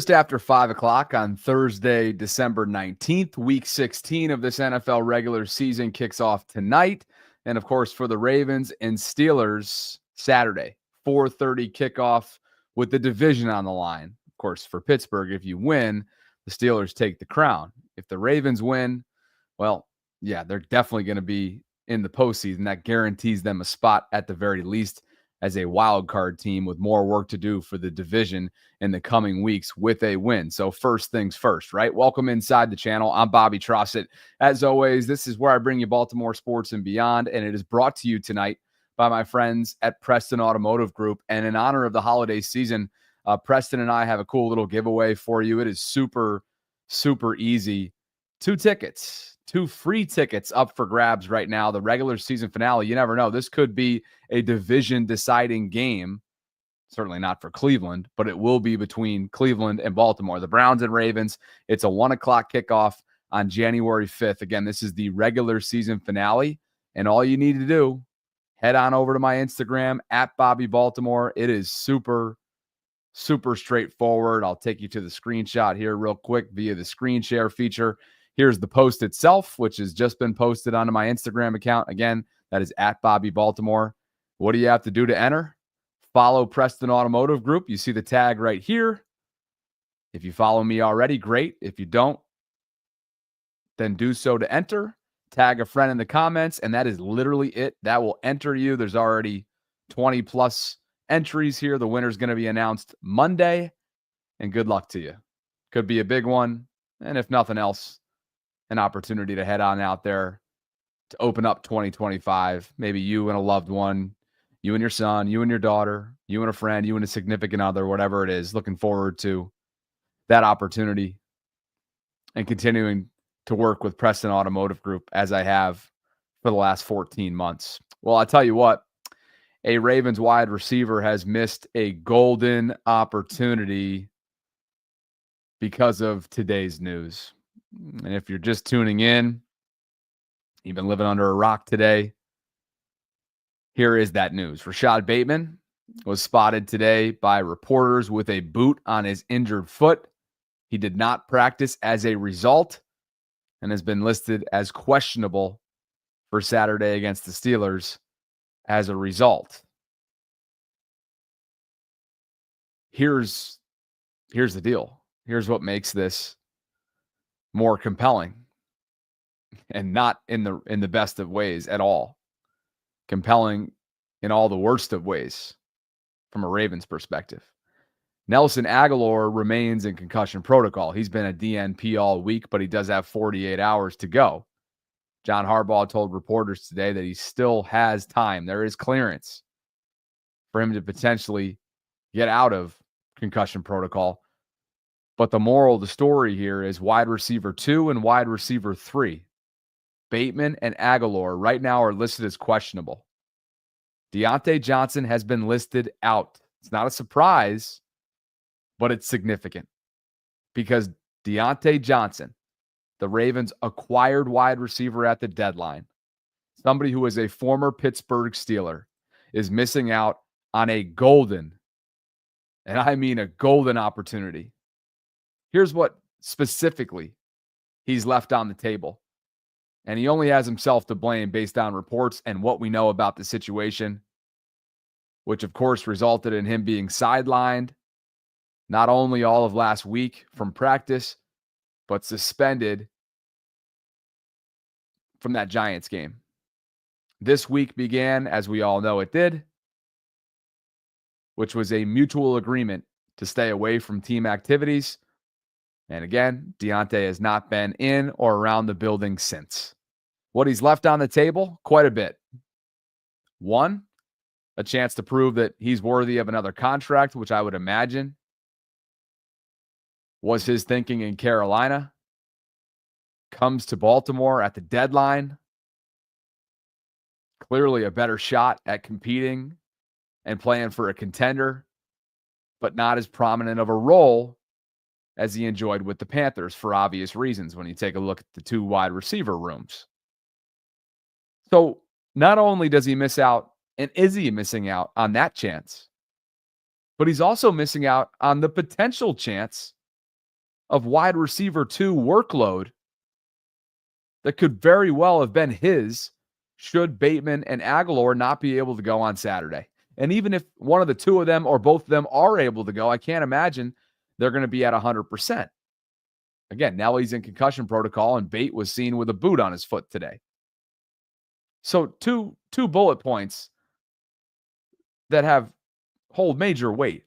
Just after 5 o'clock on Thursday, December 19th, week 16 of this NFL regular season kicks off tonight. And of course, for the Ravens and Steelers, Saturday, 4:30 kickoff with the division on the line. Of course, for Pittsburgh, if you win, the Steelers take the crown. If the Ravens win, well, yeah, they're definitely going to be in the postseason. That guarantees them a spot at the very least as a wild card team with more work to do for the division in the coming weeks with a win. So first things first, right? Welcome inside the channel. I'm Bobby Trosset. As always, this is where I bring you Baltimore sports and beyond, and it is brought to you tonight by my friends at Preston Automotive Group. And in honor of the holiday season, Preston and I have a cool little giveaway for you. It is super, super easy. 2 tickets. 2 free tickets up for grabs right now. The regular season finale, you never know. This could be a division deciding game. Certainly not for Cleveland, but it will be between Cleveland and Baltimore. The Browns and Ravens. It's a 1 o'clock kickoff on January 5th. Again, this is the regular season finale. And all you need to do, head on over to my Instagram at Bobby Baltimore. It is super, super straightforward. I'll take you to the screenshot here real quick via the screen share feature. Here's the post itself, which has just been posted onto my Instagram account. Again, that is at Bobby Baltimore. What do you have to do to enter? Follow Preston Automotive Group. You see the tag right here. If you follow me already, great. If you don't, then do so to enter. Tag a friend in the comments, and that is literally it. That will enter you. There's already 20 plus entries here. The winner's going to be announced Monday, and good luck to you. Could be a big one, and if nothing else, an opportunity to head on out there to open up 2025. Maybe you and a loved one, you and your son, you and your daughter, you and a friend, you and a significant other, whatever it is. Looking forward to that opportunity and continuing to work with Preston Automotive Group as I have for the last 14 months. Well, I tell you what, a Ravens wide receiver has missed a golden opportunity because of today's news. And if you're just tuning in, you've been living under a rock today, here is that news. Rashad Bateman was spotted today by reporters with a boot on his injured foot. He did not practice as a result and has been listed as questionable for Saturday against the Steelers as a result. Here's the deal. Here's what makes this more compelling, and not in the best of ways at all. Compelling in all the worst of ways from a Ravens perspective. Nelson Agholor remains in concussion protocol. He's been a DNP all week, but he does have 48 hours to go. John Harbaugh told reporters today that he still has time. There is clearance for him to potentially get out of concussion protocol. But the moral of the story here is wide receiver 2 and wide receiver 3, Bateman and Agholor, right now are listed as questionable. Deontay Johnson has been listed out. It's not a surprise, but it's significant because Deontay Johnson, the Ravens acquired wide receiver at the deadline, somebody who is a former Pittsburgh Steeler, is missing out on a golden, and I mean a golden opportunity. Here's what specifically he's left on the table. And he only has himself to blame based on reports and what we know about the situation, which of course resulted in him being sidelined not only all of last week from practice, but suspended from that Giants game. This week began, as we all know it did, which was a mutual agreement to stay away from team activities. And again, Deontay has not been in or around the building since. What he's left on the table, quite a bit. 1, a chance to prove that he's worthy of another contract, which I would imagine was his thinking in Carolina. Comes to Baltimore at the deadline. Clearly a better shot at competing and playing for a contender, but not as prominent of a role as he enjoyed with the Panthers for obvious reasons when you take a look at the 2 wide receiver rooms. So not only does he miss out, and is he missing out on that chance, but he's also missing out on the potential chance of wide receiver 2 workload that could very well have been his should Bateman and Aguilar not be able to go on Saturday. And even if one of the two of them or both of them are able to go, I can't imagine they're going to be at 100%. Again, now he's in concussion protocol, and Bate was seen with a boot on his foot today. So two bullet points that hold major weight.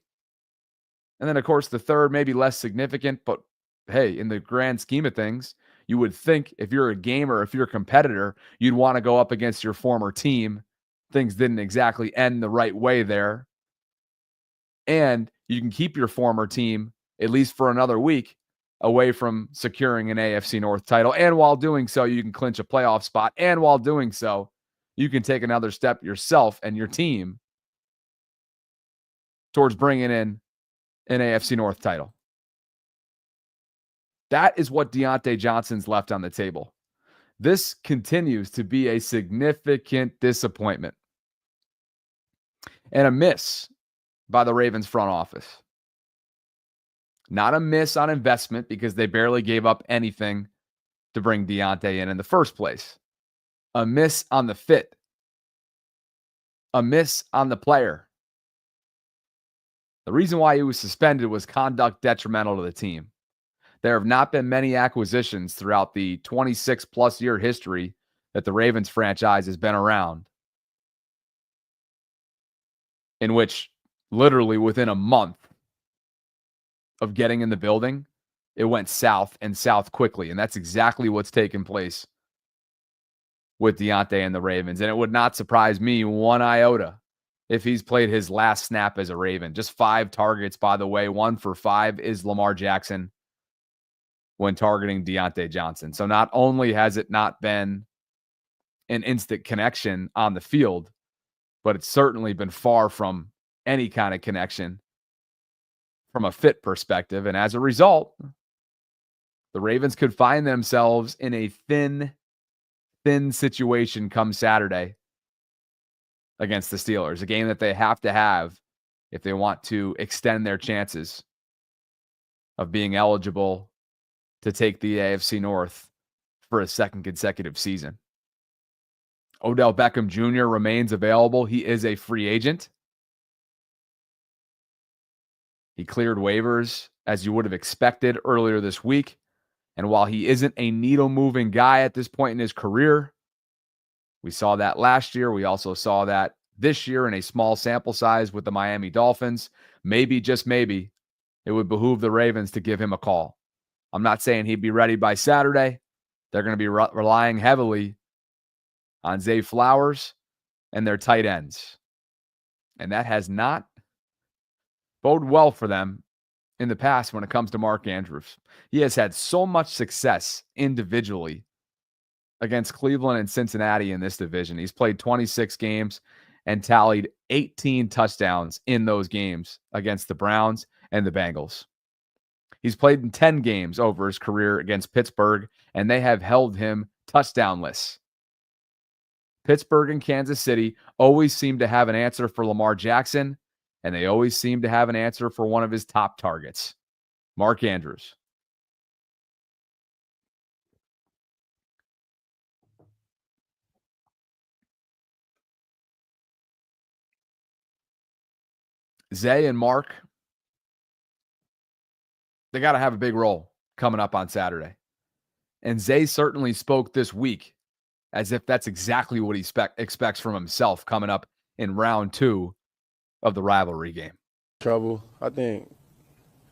And then, of course, the third, maybe less significant, but hey, in the grand scheme of things, you would think if you're a gamer, if you're a competitor, you'd want to go up against your former team. Things didn't exactly end the right way there. And you can keep your former team, at least for another week, away from securing an AFC North title. And while doing so, you can clinch a playoff spot. And while doing so, you can take another step yourself and your team towards bringing in an AFC North title. That is what Deontay Johnson's left on the table. This continues to be a significant disappointment and a miss by the Ravens front office. Not a miss on investment because they barely gave up anything to bring Deontay in the first place. A miss on the fit. A miss on the player. The reason why he was suspended was conduct detrimental to the team. There have not been many acquisitions throughout the 26-plus year history that the Ravens franchise has been around, in which literally within a month of getting in the building, it went south and south quickly. And that's exactly what's taken place with Deontay and the Ravens. And it would not surprise me one iota if he's played his last snap as a Raven. Just 5 targets, by the way. 1 for 5 is Lamar Jackson when targeting Deontay Johnson. So not only has it not been an instant connection on the field, but it's certainly been far from any kind of connection from a fit perspective. And as a result, the Ravens could find themselves in a thin situation come Saturday against the Steelers, a game that they have to have if they want to extend their chances of being eligible to take the AFC North for a second consecutive season. Odell Beckham Jr. remains available. He is a free agent. He cleared waivers, as you would have expected, earlier this week. And while he isn't a needle-moving guy at this point in his career, we saw that last year. We also saw that this year in a small sample size with the Miami Dolphins. Maybe, just maybe, it would behoove the Ravens to give him a call. I'm not saying he'd be ready by Saturday. They're going to be relying heavily on Zay Flowers and their tight ends. And that has not boded well for them in the past when it comes to Mark Andrews. He has had so much success individually against Cleveland and Cincinnati in this division. He's played 26 games and tallied 18 touchdowns in those games against the Browns and the Bengals. He's played in 10 games over his career against Pittsburgh, and they have held him touchdownless. Pittsburgh and Kansas City always seem to have an answer for Lamar Jackson, and they always seem to have an answer for one of his top targets, Mark Andrews. Zay and Mark, they got to have a big role coming up on Saturday. And Zay certainly spoke this week as if that's exactly what he expects from himself coming up in round 2 of the rivalry game. Trouble. I think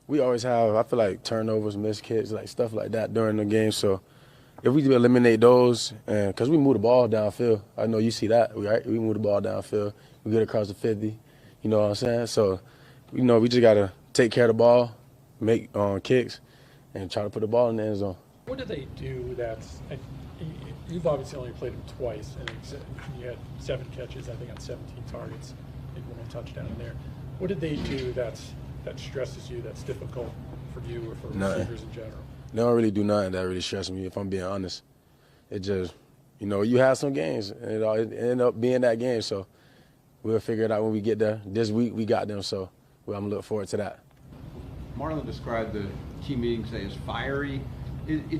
we always have, I feel like, turnovers, missed kicks, like stuff like that during the game. So if we eliminate those, and because we move the ball downfield, I know you see that, right? We move the ball downfield. We get across the 50. You know what I'm saying? So, we just got to take care of the ball, make kicks, and try to put the ball in the end zone. What do they do that's – you've obviously only played them twice, and you had 7 catches, I think, on 17 targets, maybe 1 touchdown in there. What did they do that stresses you, that's difficult for you or for receivers in general? They don't really do nothing that really stresses me, if I'm being honest. It just, you have some games, and it ended up being that game, so we'll figure it out when we get there. This week we got them, so I'm looking forward to that. Marlon described the team meeting today as fiery.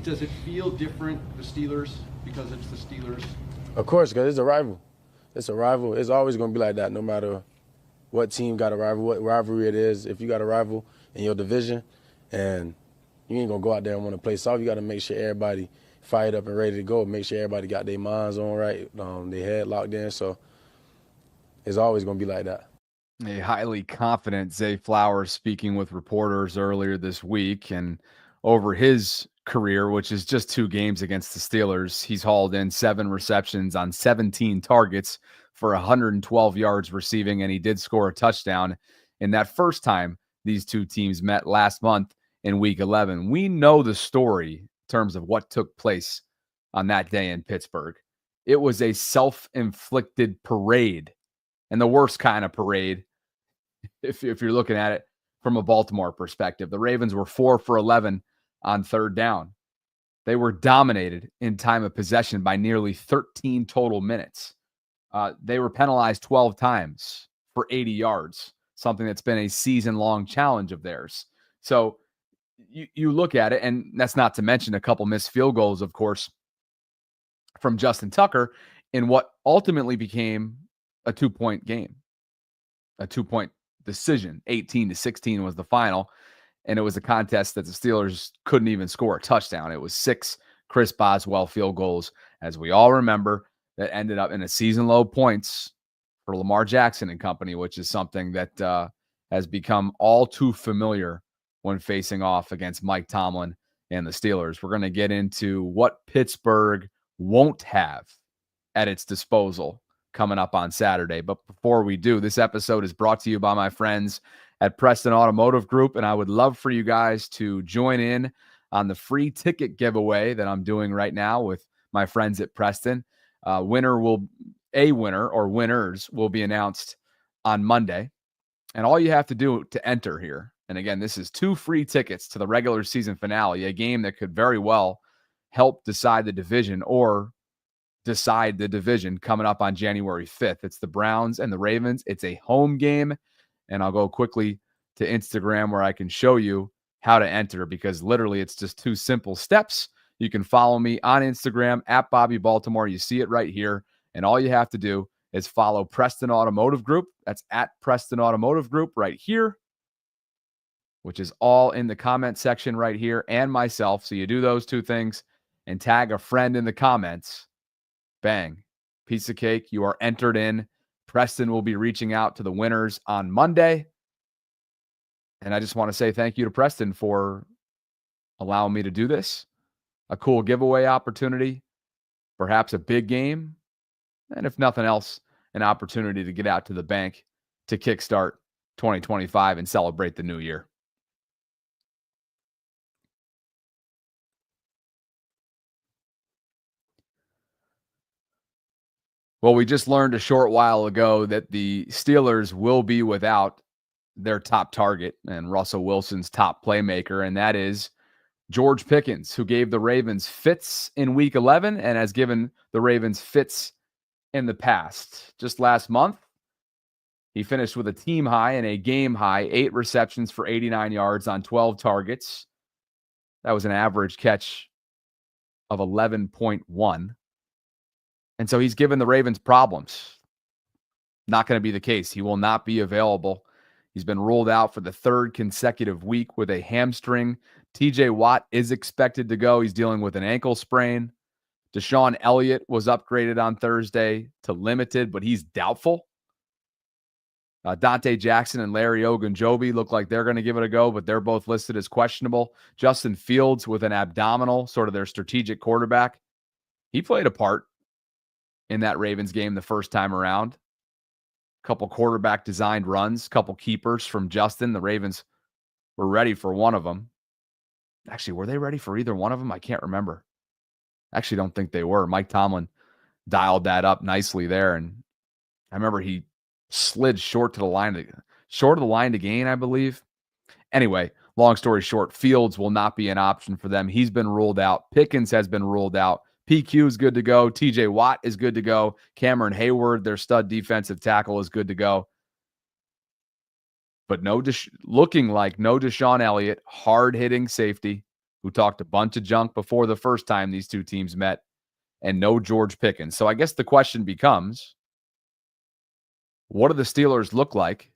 Does it feel different, the Steelers, because it's the Steelers? Of course, because it's a rival. It's a rival. It's always going to be like that no matter what team got a rival, what rivalry it is. If you got a rival in your division and you ain't going to go out there and want to play soft, you got to make sure everybody fired up and ready to go, make sure everybody got their minds on right, their head locked in. So it's always going to be like that. A highly confident Zay Flowers speaking with reporters earlier this week, and over his career, which is just 2 games against the Steelers, he's hauled in 7 receptions on 17 targets for 112 yards receiving, and he did score a touchdown in that first time these 2 teams met last month in Week 11. We know the story in terms of what took place on that day in Pittsburgh. It was a self-inflicted parade, and the worst kind of parade, if you're looking at it from a Baltimore perspective. The Ravens were 4 for 11 on third down. They were dominated in time of possession by nearly 13 total minutes. They were penalized 12 times for 80 yards, something that's been a season-long challenge of theirs. So you look at it, and that's not to mention a couple missed field goals, of course, from Justin Tucker in what ultimately became a 2-point game, a 2-point decision. 18-16 was the final, and it was a contest that the Steelers couldn't even score a touchdown. It was 6 Chris Boswell field goals, as we all remember, that ended up in a season-low points for Lamar Jackson and company, which is something that has become all too familiar when facing off against Mike Tomlin and the Steelers. We're going to get into what Pittsburgh won't have at its disposal coming up on Saturday. But before we do, this episode is brought to you by my friends at Preston Automotive Group, and I would love for you guys to join in on the free ticket giveaway that I'm doing right now with my friends at Preston. Winners will be announced on Monday, and all you have to do to enter here, and again, this is 2 free tickets to the regular season finale, a game that could very well help decide the division or decide the division coming up on January 5th. It's the Browns and the Ravens. It's a home game, and I'll go quickly to Instagram where I can show you how to enter, because literally it's just 2 simple steps. You can follow me on Instagram at Bobby Baltimore. You see it right here, and all you have to do is follow Preston Automotive Group. That's at Preston Automotive Group right here, which is all in the comment section right here, and myself. So you do those 2 things and tag a friend in the comments. Bang. Piece of cake. You are entered in. Preston will be reaching out to the winners on Monday. And I just want to say thank you to Preston for allowing me to do this. A cool giveaway opportunity, perhaps a big game, and if nothing else, an opportunity to get out to the bank to kickstart 2025 and celebrate the new year. Well, we just learned a short while ago that the Steelers will be without their top target and Russell Wilson's top playmaker, and that is George Pickens, who gave the Ravens fits in Week 11 and has given the Ravens fits in the past. Just last month, he finished with a team high and a game high, 8 receptions for 89 yards on 12 targets. That was an average catch of 11.1. And so he's given the Ravens problems. Not going to be the case. He will not be available. He's been ruled out for the 3rd consecutive week with a hamstring. TJ Watt is expected to go. He's dealing with an ankle sprain. Deshaun Elliott was upgraded on Thursday to limited, but he's doubtful. Deontay Jackson and Larry Ogunjobi look like they're going to give it a go, but they're both listed as questionable. Justin Fields with an abdominal, sort of their strategic quarterback. He played a part in that Ravens game the first time around. Couple quarterback designed runs, couple keepers from Justin. The Ravens were ready for one of them. Actually, were they ready for either one of them? I can't remember. Actually, don't think they were. Mike Tomlin dialed that up nicely there, and I remember he slid short of the line to gain, I believe. Anyway, long story short, Fields will not be an option for them. He's been ruled out. Pickens has been ruled out. PQ is good to go. TJ Watt is good to go. Cameron Hayward, their stud defensive tackle, is good to go. But looking like no Deshaun Elliott, hard-hitting safety who talked a bunch of junk before the first time these two teams met, and no George Pickens. So I guess the question becomes, what do the Steelers look like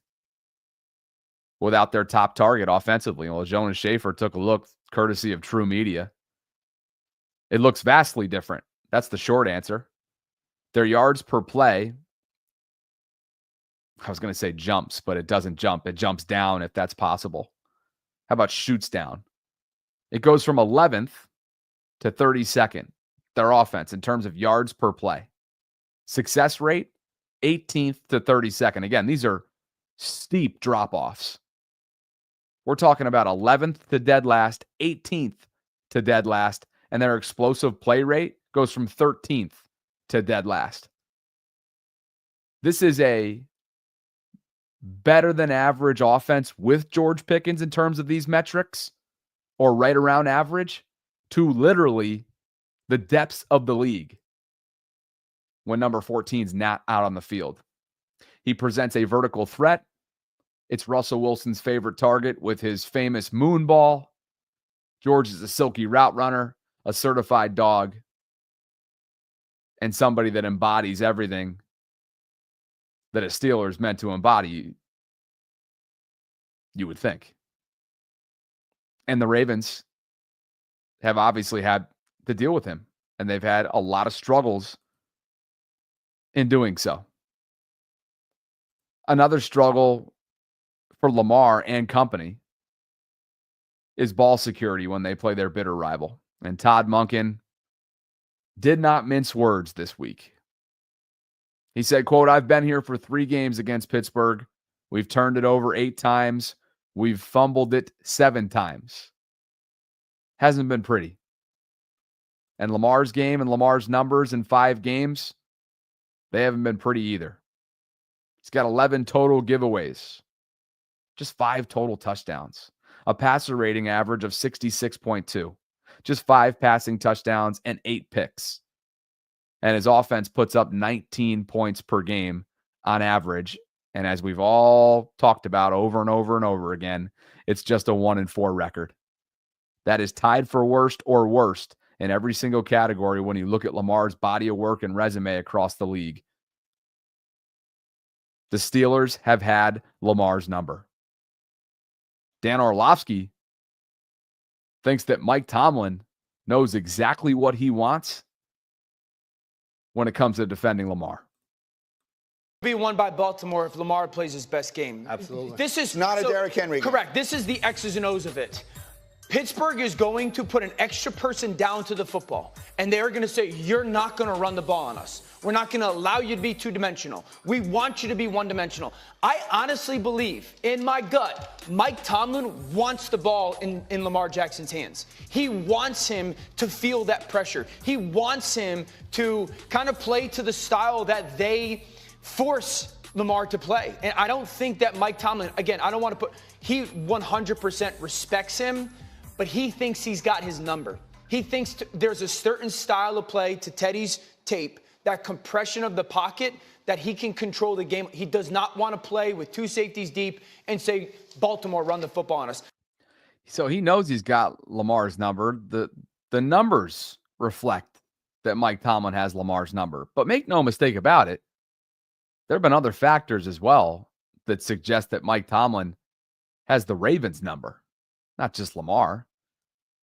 without their top target offensively? Well, Jonas Schaefer took a look courtesy of True Media. It looks vastly different. That's the short answer. Their yards per play, I was going to say jumps, but it doesn't jump. It jumps down if that's possible. How about shoots down? It goes from 11th to 32nd, their offense, in terms of yards per play. Success rate, 18th to 32nd. Again, these are steep drop-offs. We're talking about 11th to dead last, 18th to dead last, and their explosive play rate goes from 13th to dead last. This is a better than average offense with George Pickens in terms of these metrics, or right around average, to literally the depths of the league when number 14 is not out on the field. He presents a vertical threat. It's Russell Wilson's favorite target with his famous moon ball. George is a silky route runner, a certified dog, and somebody that embodies everything that a Steeler is meant to embody, you would think. And the Ravens have obviously had to deal with him, and they've had a lot of struggles in doing so. Another struggle for Lamar and company is ball security when they play their bitter rival. And Todd Monken did not mince words this week. He said, quote, "I've been here for 3 games against Pittsburgh. We've turned it over 8 times. We've fumbled it 7 times. Hasn't been pretty." And Lamar's game and Lamar's numbers in 5 games, they haven't been pretty either. He's got 11 total giveaways, just 5 total touchdowns, a passer rating average of 66.2, just 5 passing touchdowns and 8 picks. And his offense puts up 19 points per game on average. And as we've all talked about over and over and over again, it's just a 1-4 record. That is tied for worst or worst in every single category when you look at Lamar's body of work and resume across the league. The Steelers have had Lamar's number. Dan Orlovsky thinks that Mike Tomlin knows exactly what he wants when it comes to defending Lamar. Be won by Baltimore if Lamar plays his best game. Absolutely. This is not a Derrick Henry game. Correct. This is the X's and O's of it. Pittsburgh is going to put an extra person down to the football, and they're going to say, you're not going to run the ball on us. We're not going to allow you to be two-dimensional. We want you to be one-dimensional. I honestly believe, in my gut, Mike Tomlin wants the ball in Lamar Jackson's hands. He wants him to feel that pressure. He wants him to kind of play to the style that they force Lamar to play. And I don't think that Mike Tomlin, again, I don't want to put, he 100% respects him, but he thinks he's got his number. He thinks there's a certain style of play, to Teddy's tape, that compression of the pocket, that he can control the game. He does not want to play with 2 safeties deep and say, Baltimore, run the football on us. So he knows he's got Lamar's number. The numbers reflect that Mike Tomlin has Lamar's number. But make no mistake about it, there have been other factors as well that suggest that Mike Tomlin has the Ravens number, not just Lamar.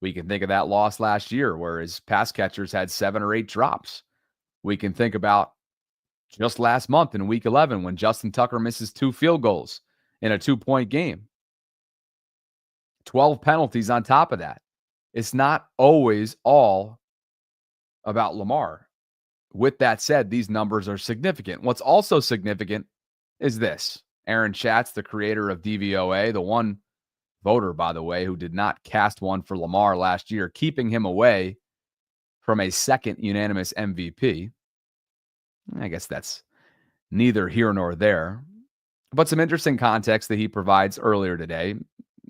We can think of that loss last year where his pass catchers had 7 or 8 drops. We can think about just last month in week 11 when Justin Tucker misses 2 field goals in a 2-point game. 12 penalties on top of that. It's not always all about Lamar. With that said, these numbers are significant. What's also significant is this. Aaron Schatz, the creator of DVOA, the one voter, by the way, who did not cast one for Lamar last year, keeping him away from a second unanimous MVP. I guess that's neither here nor there. But some interesting context that he provides earlier today.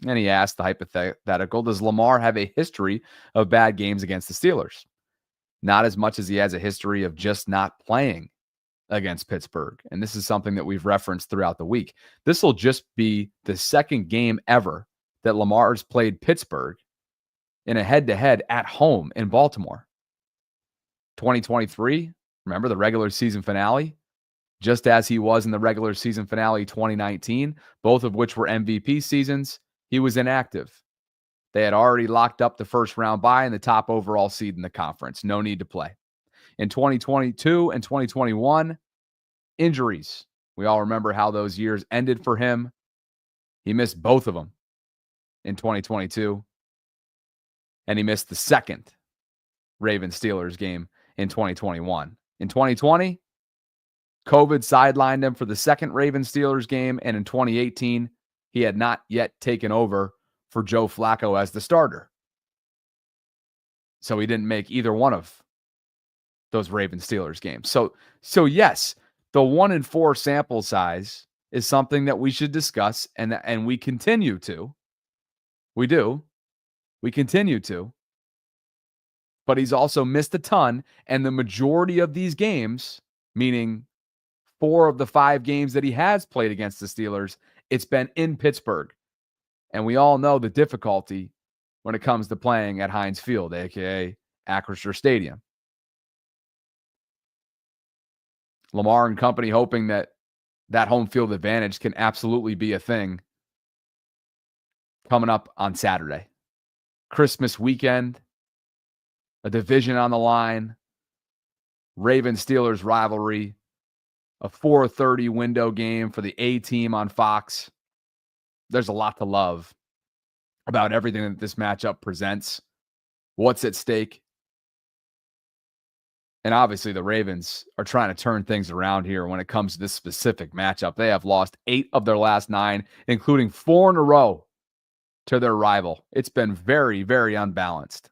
And he asked the hypothetical, does Lamar have a history of bad games against the Steelers? Not as much as he has a history of just not playing against Pittsburgh. And this is something that we've referenced throughout the week. This will just be the second game ever that Lamar's played Pittsburgh in a head-to-head at home in Baltimore. 2023, remember the regular season finale? Just as he was in the regular season finale 2019, both of which were MVP seasons, he was inactive. They had already locked up the first round bye and the top overall seed in the conference. No need to play. In 2022 and 2021, injuries. We all remember how those years ended for him. He missed both of them in 2022, and he missed the second Ravens-Steelers game in 2021. In 2020, COVID sidelined him for the second Ravens-Steelers game, and in 2018, he had not yet taken over for Joe Flacco as the starter. So he didn't make either one of those Ravens-Steelers games. So yes, the 1-in-4 sample size is something that we should discuss, and we continue to. We do. We continue to. But he's also missed a ton, and the majority of these games, meaning 4 of the 5 games that he has played against the Steelers, it's been in Pittsburgh. And we all know the difficulty when it comes to playing at Heinz Field, a.k.a. Acrisure Stadium. Lamar and company hoping that home field advantage can absolutely be a thing coming up on Saturday. Christmas weekend, a division on the line, Ravens-Steelers rivalry, a 4:30 window game for the A-team on Fox. There's a lot to love about everything that this matchup presents, what's at stake. And obviously the Ravens are trying to turn things around here when it comes to this specific matchup. They have lost 8 of their last 9, including 4 in a row to their rival. It's been very, very unbalanced.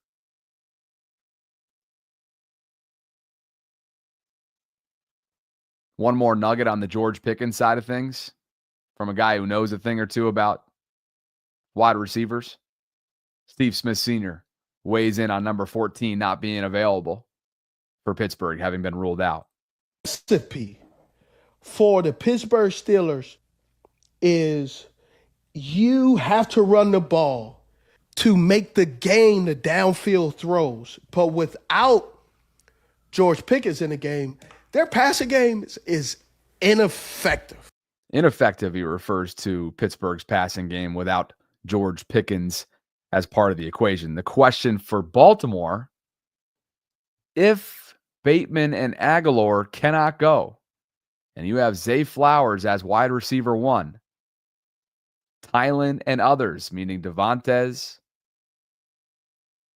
One more nugget on the George Pickens side of things from a guy who knows a thing or two about wide receivers. Steve Smith Sr. weighs in on number 14 not being available for Pittsburgh, having been ruled out. Recipe for the Pittsburgh Steelers is you have to run the ball to make the game the downfield throws. But without George Pickens in the game, their passing game is ineffective. Ineffective, he refers to Pittsburgh's passing game without George Pickens as part of the equation. The question for Baltimore, if Bateman and Aguilar cannot go, and you have Zay Flowers as wide receiver 1, Tylen and others, meaning Devontae,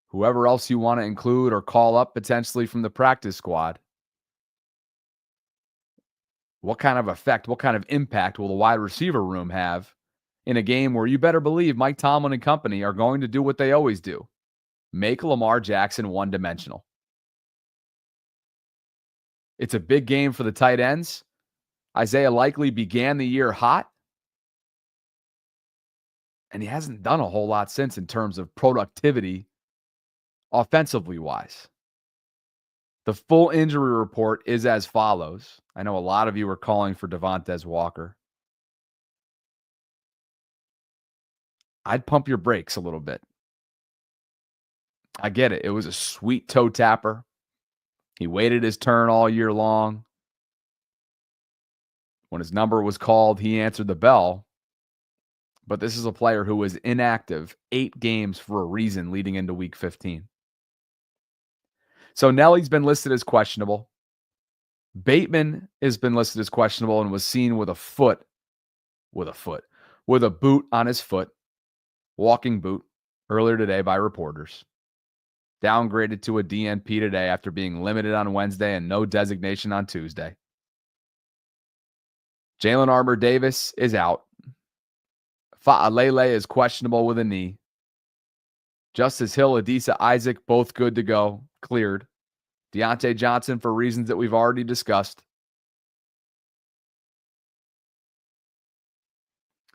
whoever else you want to include or call up potentially from the practice squad, what kind of effect, what kind of impact will the wide receiver room have in a game where you better believe Mike Tomlin and company are going to do what they always do? Make Lamar Jackson one-dimensional. It's a big game for the tight ends. Isaiah likely began the year hot, and he hasn't done a whole lot since in terms of productivity offensively wise. The full injury report is as follows. I know a lot of you are calling for Devontae Walker. I'd pump your brakes a little bit. I get it. It was a sweet toe tapper. He waited his turn all year long. When his number was called, he answered the bell. But this is a player who was inactive 8 games for a reason leading into week 15. So Nelly's been listed as questionable. Bateman has been listed as questionable and was seen with a boot on his foot, walking boot, earlier today by reporters. Downgraded to a DNP today after being limited on Wednesday and no designation on Tuesday. Jalen Armour-Davis is out. Fa'alele is questionable with a knee. Justice Hill, Adisa Isaac, both good to go, cleared. Deontay Johnson for reasons that we've already discussed.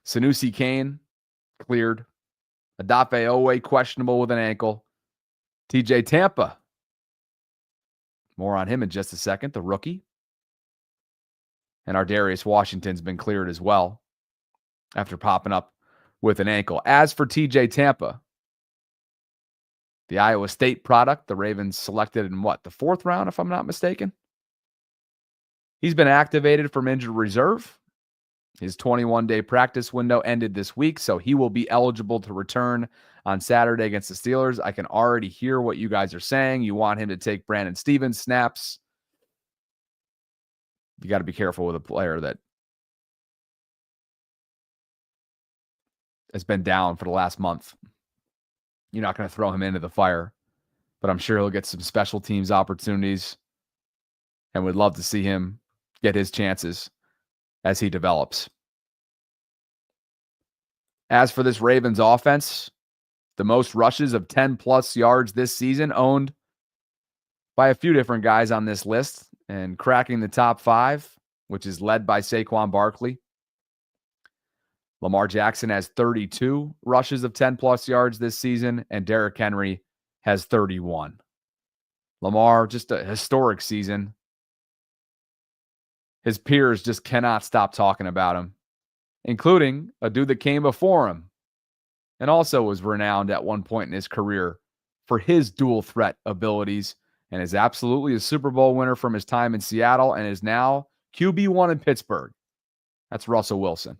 Sanusi Kane, cleared. Adafe Owe, questionable with an ankle. TJ Tampa, more on him in just a second, the rookie. And our Darius Washington's been cleared as well after popping up with an ankle. As for TJ Tampa, the Iowa State product, the Ravens selected in the 4th round, if I'm not mistaken. He's been activated from injured reserve. His 21-day practice window ended this week, so he will be eligible to return on Saturday against the Steelers. I can already hear what you guys are saying. You want him to take Brandon Stevens snaps. You got to be careful with a player that has been down for the last month. You're not going to throw him into the fire, but I'm sure he'll get some special teams opportunities and would love to see him get his chances as he develops. As for this Ravens offense, the most rushes of 10-plus yards this season owned by a few different guys on this list, and cracking the top 5, which is led by Saquon Barkley. Lamar Jackson has 32 rushes of 10-plus yards this season, and Derrick Henry has 31. Lamar, just a historic season. His peers just cannot stop talking about him, including a dude that came before him and also was renowned at one point in his career for his dual threat abilities, and is absolutely a Super Bowl winner from his time in Seattle and is now QB1 in Pittsburgh. That's Russell Wilson.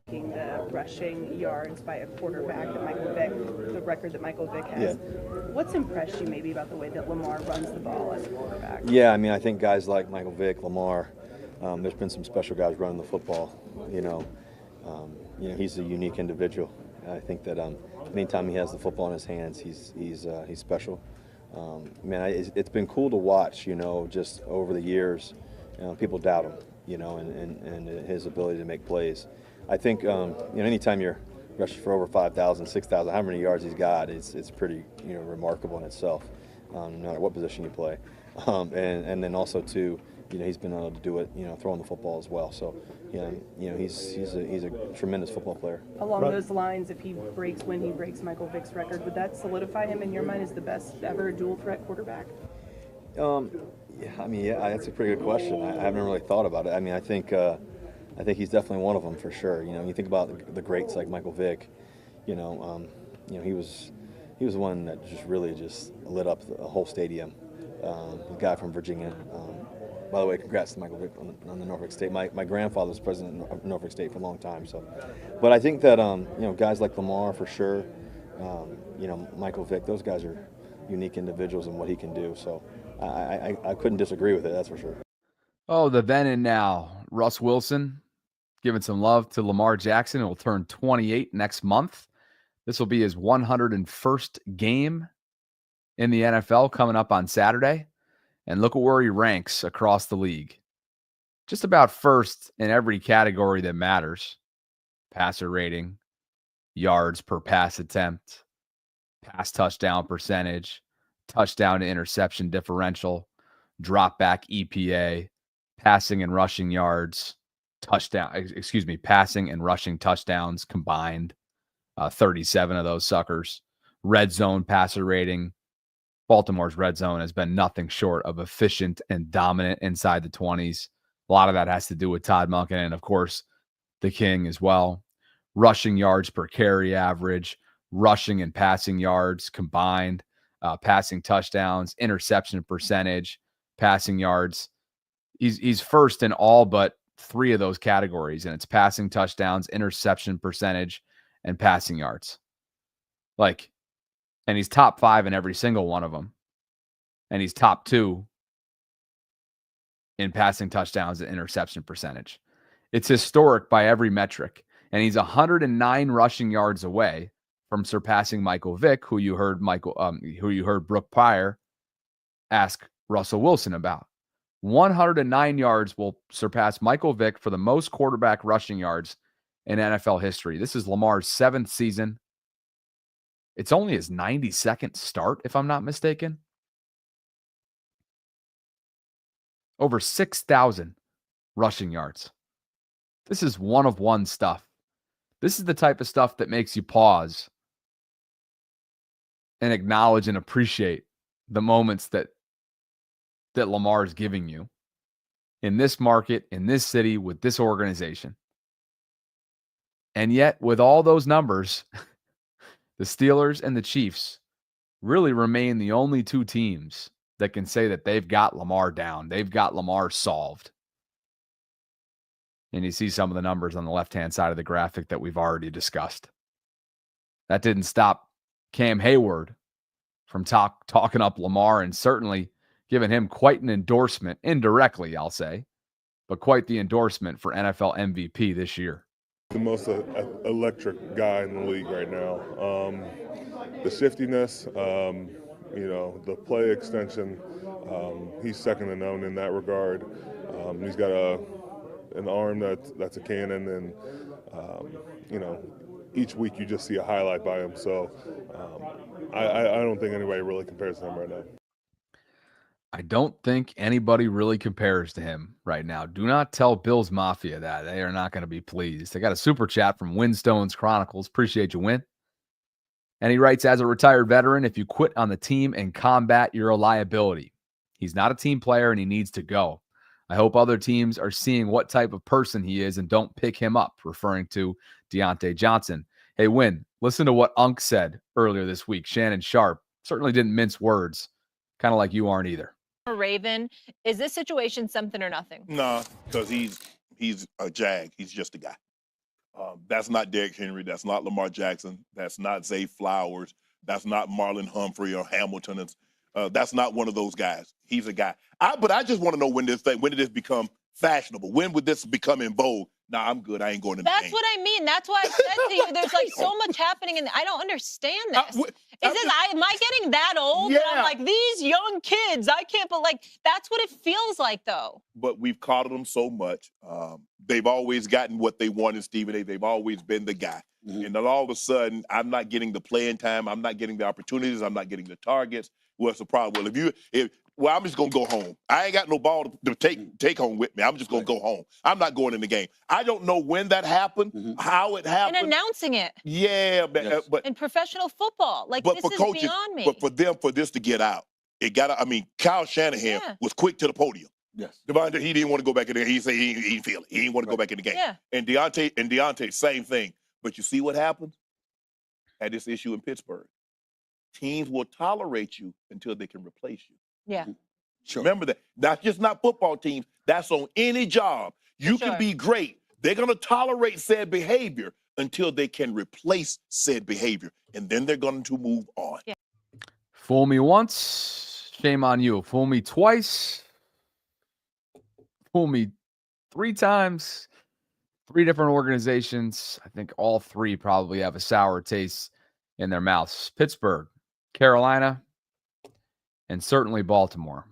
The rushing yards by a quarterback that Michael Vick, the record that Michael Vick has. Yeah. What's impressed you maybe about the way that Lamar runs the ball as a quarterback? Yeah, I mean, I think guys like Michael Vick, Lamar, there's been some special guys running the football. He's a unique individual. I think that anytime he has the football in his hands, he's special. It's been cool to watch. Just over the years, people doubt him. And his ability to make plays. I think anytime you're rushing for over 5,000, 6,000, how many yards he's got, it's pretty remarkable in itself, no matter what position you play. And then also too, he's been able to do it, throwing the football as well. So, he's a tremendous football player. Along those lines, when he breaks Michael Vick's record, would that solidify him in your mind as the best ever dual threat quarterback? That's a pretty good question. I haven't really thought about it. I think he's definitely one of them for sure. You think about the greats like Michael Vick. He was one that just really just lit up the whole stadium. The guy from Virginia. By the way, congrats to Michael Vick on the Norfolk State. My grandfather was president of Norfolk State for a long time. But I think that guys like Lamar for sure. Michael Vick. Those guys are unique individuals in what he can do. So I couldn't disagree with it. That's for sure. Oh, the then and now. Russ Wilson giving some love to Lamar Jackson. He'll turn 28 next month. This will be his 101st game in the NFL coming up on Saturday. And look at where he ranks across the league. Just about first in every category that matters. Passer rating, yards per pass attempt, pass touchdown percentage, touchdown to interception differential, drop back EPA, passing and rushing yards, passing and rushing touchdowns combined, 37 of those suckers. Red zone passer rating. Baltimore's red zone has been nothing short of efficient and dominant inside the 20s. A lot of that has to do with Todd Monken and, of course, the King as well. Rushing yards per carry average, rushing and passing yards combined, passing touchdowns, interception percentage, passing yards. He's first in all but 3 of those categories, and it's passing touchdowns, interception percentage, and passing yards. And he's top 5 in every single one of them. And he's top 2 in passing touchdowns and interception percentage. It's historic by every metric. And he's 109 rushing yards away from surpassing Michael Vick, who you heard Brooke Pryor ask Russell Wilson about. 109 yards will surpass Michael Vick for the most quarterback rushing yards in NFL history. This is Lamar's 7th season. It's only his 92nd start, if I'm not mistaken. Over 6,000 rushing yards. This is one-of-one stuff. This is the type of stuff that makes you pause and acknowledge and appreciate the moments that Lamar is giving you. in this market, in this city, with this organization. And yet, with all those numbers, the Steelers and the Chiefs really remain the only two teams that can say that they've got Lamar down. They've got Lamar solved. And you see some of the numbers on the left-hand side of the graphic that we've already discussed. That didn't stop Cam Hayward from talking up Lamar and certainly giving him quite an endorsement, indirectly, I'll say, but quite the endorsement for NFL MVP this year. The most electric guy in the league right now. The shiftiness, the play extension, he's second to none in that regard. He's got an arm that's a cannon, and each week you just see a highlight by him. So I don't think anybody really compares to him right now. I don't think anybody really compares to him right now. Do not tell Bills Mafia that. They are not going to be pleased. I got a super chat from Winstones Chronicles. Appreciate you, Win. And he writes, as a retired veteran, if you quit on the team in combat, you're a liability. He's not a team player and he needs to go. I hope other teams are seeing what type of person he is and don't pick him up, referring to Deontay Johnson. Hey, Win, listen to what Unc said earlier this week. Shannon Sharp certainly didn't mince words, kind of like you aren't either. Raven, is this situation something or nothing? No, because he's a Jag. He's just a guy. That's not Derrick Henry. That's not Lamar Jackson. That's not Zay Flowers. That's not Marlon Humphrey or Hamilton. That's not one of those guys. He's a guy. But I just want to know when did this become fashionable? When would this become in vogue? Nah, I'm good. I ain't going to the game. That's what I mean. That's why I said to you, there's like so much happening, and I don't understand this. Am I getting that old? Yeah. That I'm like, these young kids, I can't, but like, that's what it feels like, though. But we've coddled them so much. They've always gotten what they wanted, Stephen A. They've always been the guy. Mm-hmm. And then all of a sudden, I'm not getting the playing time. I'm not getting the opportunities. I'm not getting the targets. What's the problem? Well, I'm just going to go home. I ain't got no ball to take home with me. I'm just going to go home. I'm not going in the game. I don't know when that happened, how it happened. And announcing it. Yeah. But in professional football. Like, this is coaches, beyond me. But for them, for this to get out, Kyle Shanahan was quick to the podium. Yes. Devontae, he didn't want to go back in there. He said he didn't feel it. He didn't want to go back in the game. Yeah. And Deontay, same thing. But you see what happened? Had this issue in Pittsburgh. Teams will tolerate you until they can replace you. Yeah. Sure. Remember that. That's just not football teams. That's on any job. You can be great. They're going to tolerate said behavior until they can replace said behavior. And then they're going to move on. Yeah. Fool me once, shame on you. Fool me twice, fool me 3 times. 3 different organizations. I think all 3 probably have a sour taste in their mouths. Pittsburgh, Carolina, and certainly Baltimore.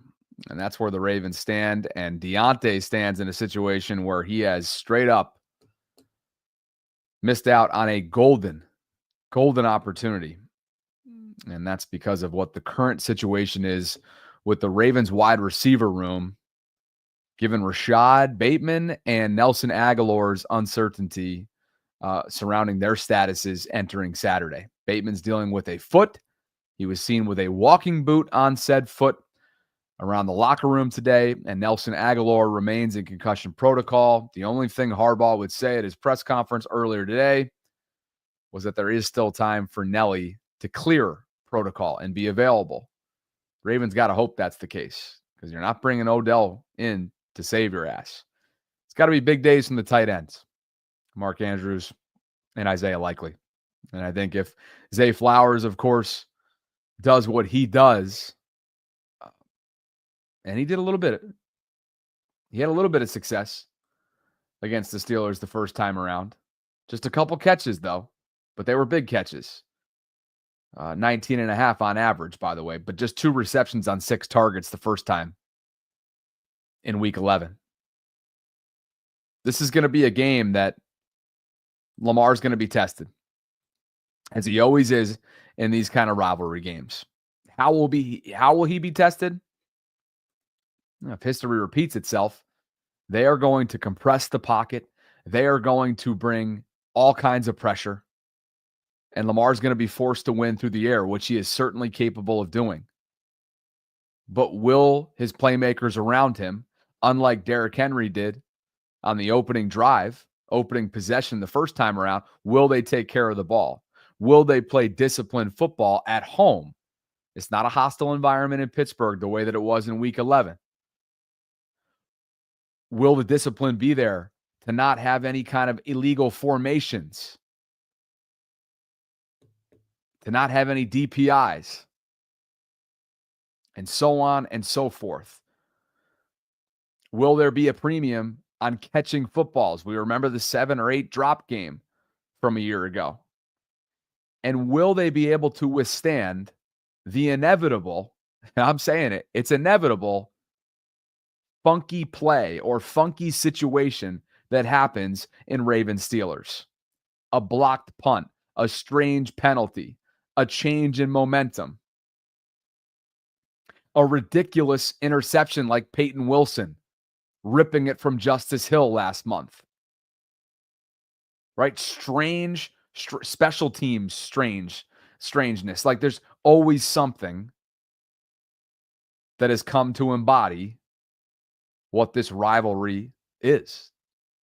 And that's where the Ravens stand. And Deontay stands in a situation where he has straight up missed out on a golden opportunity. And that's because of what the current situation is with the Ravens wide receiver room, given Rashad Bateman and Nelson Aguilar's uncertainty surrounding their statuses entering Saturday. Bateman's dealing with a foot. He was seen with a walking boot on said foot around the locker room today, and Nelson Aguilar remains in concussion protocol. The only thing Harbaugh would say at his press conference earlier today was that there is still time for Nelly to clear protocol and be available. Ravens got to hope that's the case, because you're not bringing Odell in to save your ass. It's got to be big days from the tight ends, Mark Andrews and Isaiah Likely. And I think if Zay Flowers, of course, does what he does, and he had a little bit of success against the Steelers the first time around. Just a couple catches, though, but they were big catches. 19.5 on average, by the way, but just 2 receptions on 6 targets the first time in week 11. This is going to be a game that Lamar's going to be tested, as he always is in these kind of rivalry games. How will he be tested? If history repeats itself, they are going to compress the pocket. They are going to bring all kinds of pressure. And Lamar's going to be forced to win through the air, which he is certainly capable of doing. But will his playmakers around him unlike Derrick Henry did on the opening drive, opening possession the first time around, will they take care of the ball? Will they play disciplined football at home? It's not a hostile environment in Pittsburgh the way that it was in Week 11. Will the discipline be there to not have any kind of illegal formations? To not have any DPIs? And so on and so forth. Will there be a premium on catching footballs? We remember the 7 or 8 drop game from a year ago. And will they be able to withstand the inevitable, and I'm saying it, it's inevitable, funky play or funky situation that happens in Ravens Steelers? A blocked punt, a strange penalty, a change in momentum, a ridiculous interception like Peyton Wilson ripping it from Justice Hill last month. Right? Strange, special teams, strangeness. Like there's always something that has come to embody what this rivalry is.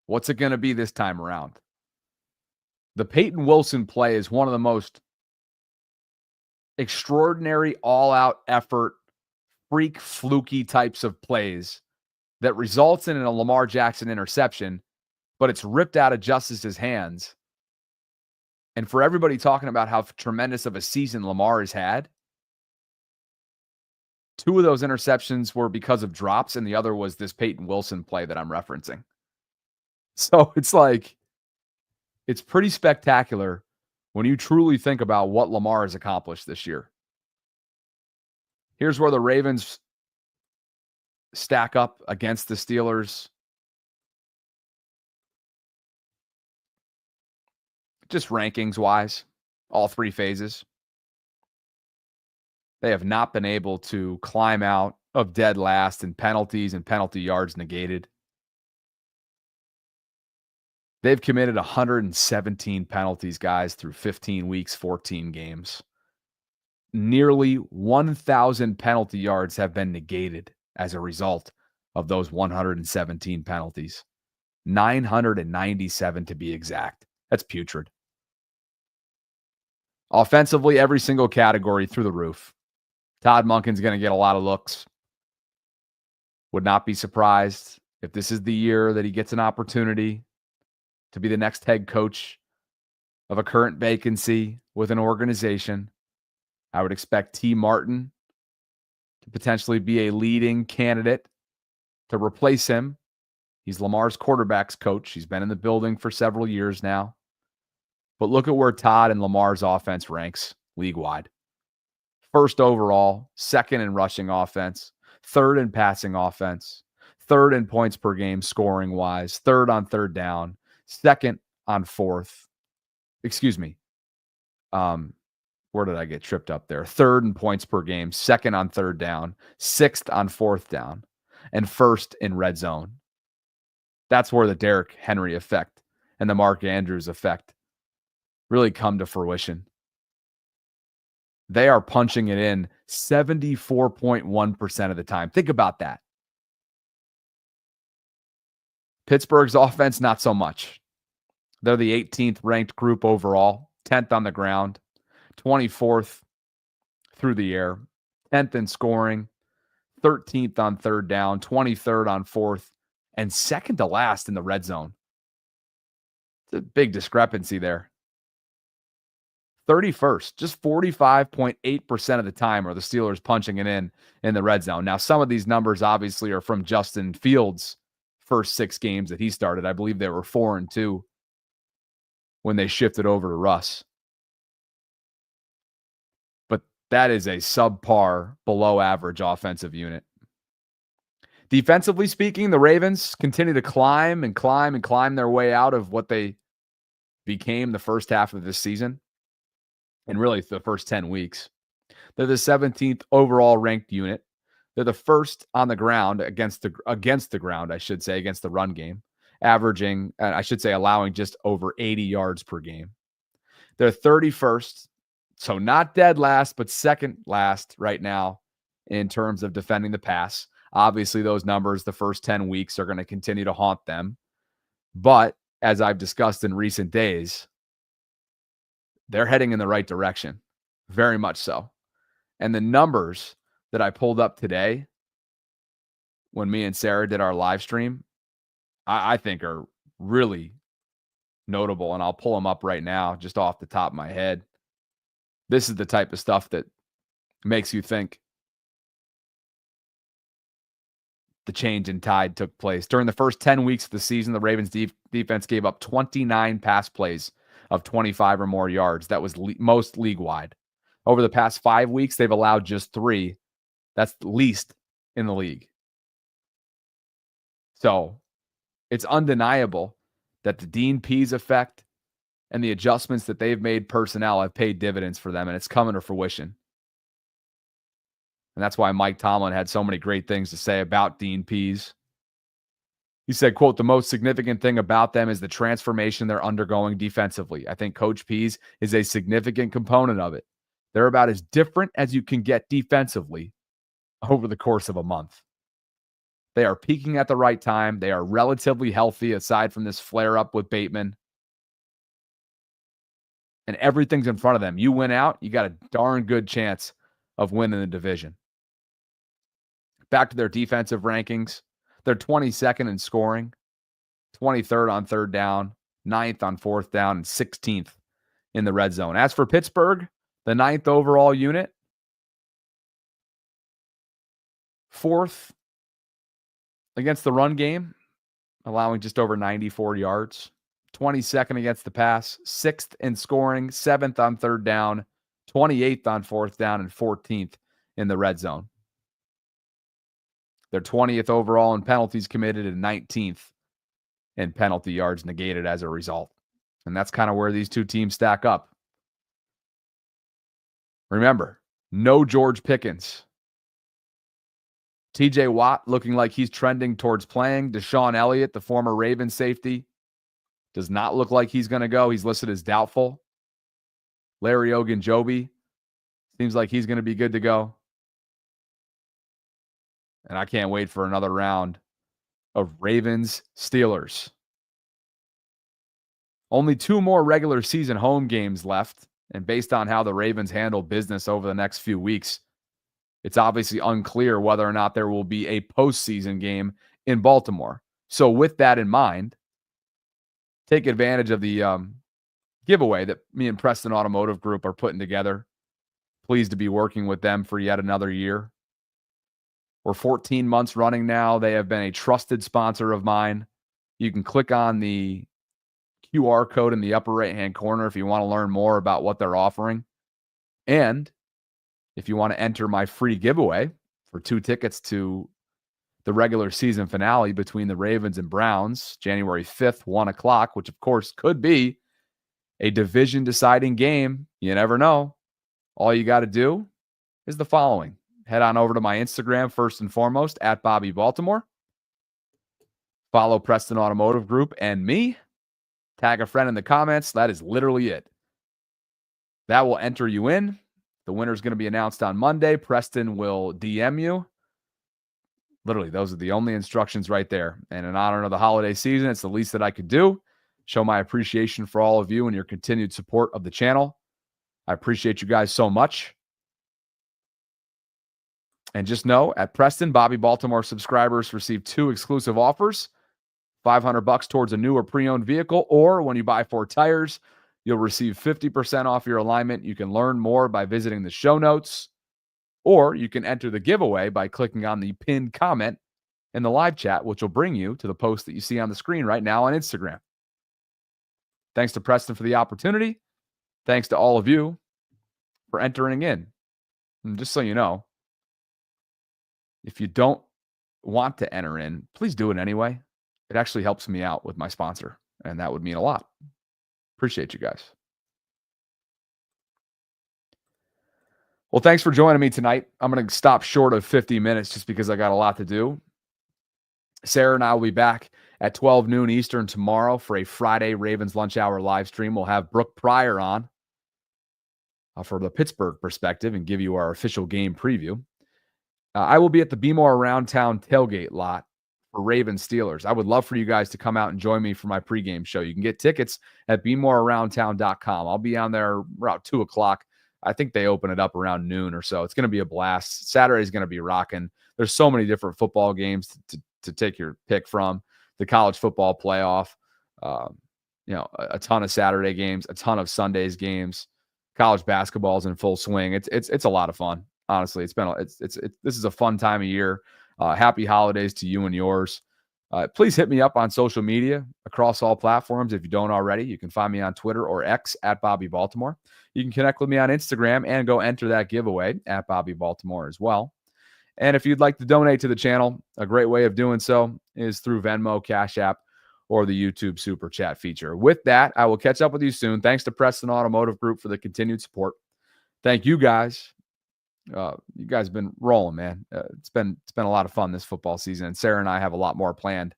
What's it going to be this time around? The Peyton Wilson play is one of the most extraordinary, all-out effort, freak, fluky types of plays that results in a Lamar Jackson interception, but it's ripped out of Justice's hands. And for everybody talking about how tremendous of a season Lamar has had, 2 of those interceptions were because of drops, and the other was this Peyton Wilson play that I'm referencing. So it's like, it's pretty spectacular when you truly think about what Lamar has accomplished this year. Here's where the Ravens stack up against the Steelers. Just rankings-wise, all 3 phases. They have not been able to climb out of dead last in penalties and penalty yards negated. They've committed 117 penalties, guys, through 15 weeks, 14 games. Nearly 1,000 penalty yards have been negated as a result of those 117 penalties. 997 to be exact. That's putrid. Offensively, every single category through the roof. Todd Monken's going to get a lot of looks. Would not be surprised if this is the year that he gets an opportunity to be the next head coach of a current vacancy with an organization. I would expect T. Martin to potentially be a leading candidate to replace him. He's Lamar's quarterback's coach. He's been in the building for several years now. But look at where Todd and Lamar's offense ranks league-wide. First overall, second in rushing offense, third in passing offense, third in points per game scoring-wise, third on third down, second on fourth. Excuse me. Where did I get tripped up there? Third in points per game, second on third down, sixth on fourth down, and first in red zone. That's where the Derrick Henry effect and the Mark Andrews effect really come to fruition. They are punching it in 74.1% of the time. Think about that. Pittsburgh's offense, not so much. They're the 18th ranked group overall, 10th on the ground, 24th through the air, 10th in scoring, 13th on third down, 23rd on fourth, and second to last in the red zone. It's a big discrepancy there. 31st, just 45.8% of the time are the Steelers punching it in the red zone. Now, some of these numbers obviously are from Justin Fields' first 6 games that he started. I believe they were 4-2 when they shifted over to Russ. But that is a subpar, below average offensive unit. Defensively speaking, the Ravens continue to climb their way out of what they became the first half of this season. And really the first 10 weeks. They're the 17th overall ranked unit. They're the first on the ground against the ground, I should say, against the run game, averaging, allowing just over 80 yards per game. They're 31st, so not dead last, but second last right now in terms of defending the pass, Obviously, those numbers, the first 10 weeks, are going to continue to haunt them. But as I've discussed in recent days, they're heading in the right direction. Very much so. And the numbers that I pulled up today when me and Sarah did our live stream, I think are really notable. And I'll pull them up right now, just off the top of my head. This is the type of stuff that makes you think the change in tide took place. During the first 10 weeks of the season, the Ravens defense gave up 29 pass plays of 25 or more yards. That was most league-wide. Over the past 5 weeks, they've allowed just 3. That's the least in the league. So it's undeniable that the Dean Pease effect and the adjustments that they've made personnel have paid dividends for them, and it's coming to fruition. And that's why Mike Tomlin had so many great things to say about Dean Pease. He said, quote, "The most significant thing about them is the transformation they're undergoing defensively. I think Coach Pease is a significant component of it. They're about as different as you can get defensively over the course of a month. They are peaking at the right time. They are relatively healthy aside from this flare-up with Bateman. And everything's in front of them. You win out, you got a darn good chance of winning the division." Back to their defensive rankings. They're 22nd in scoring, 23rd on third down, 9th on fourth down, and 16th in the red zone. As for Pittsburgh, the 9th overall unit, 4th against the run game, allowing just over 94 yards. 22nd against the pass, 6th in scoring, 7th on third down, 28th on fourth down, and 14th in the red zone. They're 20th overall in penalties committed and 19th in penalty yards negated as a result. And that's kind of where these two teams stack up. Remember, no George Pickens. TJ Watt looking like he's trending towards playing. Deshaun Elliott, the former Ravens safety, does not look like he's going to go. He's listed as doubtful. Larry Ogunjobi seems like he's going to be good to go. And I can't wait for another round of Ravens-Steelers. Only 2 more regular season home games left. And based on how the Ravens handle business over the next few weeks, it's obviously unclear whether or not there will be a postseason game in Baltimore. So with that in mind, take advantage of the giveaway that me and Preston Automotive Group are putting together. Pleased to be working with them for yet another year. We're 14 months running now. They have been a trusted sponsor of mine. You can click on the QR code in the upper right-hand corner if you want to learn more about what they're offering. And if you want to enter my free giveaway for 2 tickets to the regular season finale between the Ravens and Browns, January 5th, 1 o'clock, which of course could be a division deciding game. You never know. All you got to do is the following. Head on over to my Instagram, first and foremost, at Bobby Baltimore. Follow Preston Automotive Group and me. Tag a friend in the comments. That is literally it. That will enter you in. The winner is going to be announced on Monday. Preston will DM you. Literally, those are the only instructions right there. And in honor of the holiday season, it's the least that I could do. Show my appreciation for all of you and your continued support of the channel. I appreciate you guys so much. And just know, at Preston, Bobby Baltimore subscribers receive 2 exclusive offers. $500 towards a new or pre-owned vehicle, or when you buy 4 tires, you'll receive 50% off your alignment. You can learn more by visiting the show notes, or you can enter the giveaway by clicking on the pinned comment in the live chat, which will bring you to the post that you see on the screen right now on Instagram. Thanks to Preston for the opportunity. Thanks to all of you for entering in. And just so you know, if you don't want to enter in, please do it anyway. It actually helps me out with my sponsor, and that would mean a lot. Appreciate you guys. Well, thanks for joining me tonight. I'm going to stop short of 50 minutes just because I got a lot to do. Sarah and I will be back at 12 noon Eastern tomorrow for a Friday Ravens Lunch Hour live stream. We'll have Brooke Pryor on for the Pittsburgh perspective and give you our official game preview. I will be at the Be More Around Town tailgate lot for Ravens Steelers. I would love for you guys to come out and join me for my pregame show. You can get tickets at BeMoreAroundTown.com. I'll be on there around 2 o'clock. I think they open it up around noon or so. It's going to be a blast. Saturday's going to be rocking. There's so many different football games to take your pick from. The college football playoff, a ton of Saturday games, a ton of Sundays games. College basketball's in full swing. It's a lot of fun. Honestly, this is a fun time of year. Happy holidays to you and yours. Please hit me up on social media across all platforms if you don't already. You can find me on Twitter or X at Bobby Baltimore. You can connect with me on Instagram and go enter that giveaway at Bobby Baltimore as well. And if you'd like to donate to the channel, a great way of doing so is through Venmo, Cash App, or the YouTube Super Chat feature. With that, I will catch up with you soon. Thanks to Preston Automotive Group for the continued support. Thank you guys. You guys have been rolling, man. It's been a lot of fun this football season, and Sarah and I have a lot more planned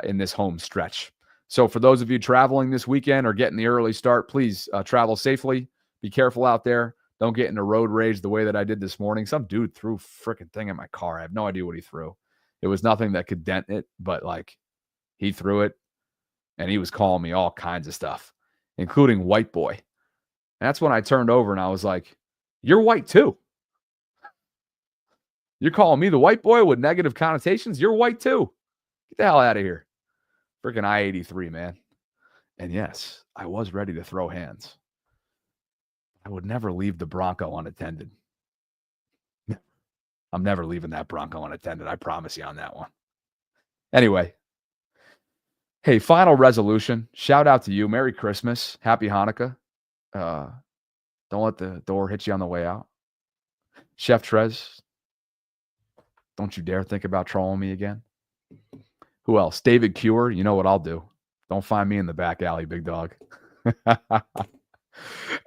in this home stretch. So for those of you traveling this weekend or getting the early start, please travel safely. Be careful out there. Don't get into road rage the way that I did this morning. Some dude threw a freaking thing in my car. I have no idea what he threw. It was nothing that could dent it, but like he threw it, and he was calling me all kinds of stuff, including white boy. And that's when I turned over and I was like, "You're white too. You're calling me the white boy with negative connotations? You're white too. Get the hell out of here." Freaking I-83, man. And yes, I was ready to throw hands. I would never leave the Bronco unattended. I'm never leaving that Bronco unattended. I promise you on that one. Anyway. Hey, final resolution. Shout out to you. Merry Christmas. Happy Hanukkah. Don't let the door hit you on the way out. Chef Trez, don't you dare think about trolling me again. Who else? David Cure. You know what I'll do. Don't find me in the back alley, big dog.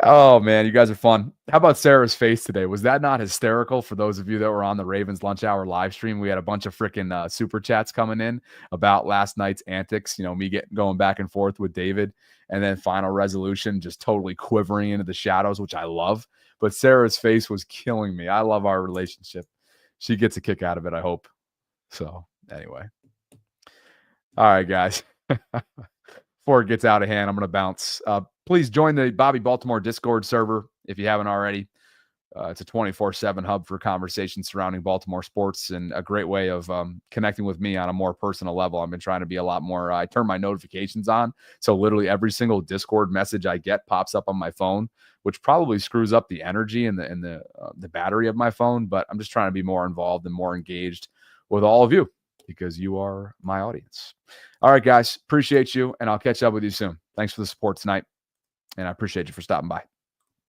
Oh, man, you guys are fun. How about Sarah's face today? Was that not hysterical for those of you that were on the Ravens Lunch Hour live stream? We had a bunch of freaking super chats coming in about last night's antics, me going back and forth with David, and then final resolution just totally quivering into the shadows, which I love. But Sarah's face was killing me. I love our relationship. She gets a kick out of it, I hope. So anyway. All right, guys. Before it gets out of hand, I'm going to bounce. Please join the Bobby Baltimore Discord server if you haven't already. It's a 24/7 hub for conversations surrounding Baltimore sports and a great way of connecting with me on a more personal level. I've been trying to be a lot more. I turn my notifications on, so literally every single Discord message I get pops up on my phone, which probably screws up the energy and the battery of my phone. But I'm just trying to be more involved and more engaged with all of you because you are my audience. All right, guys, appreciate you, and I'll catch up with you soon. Thanks for the support tonight, and I appreciate you for stopping by.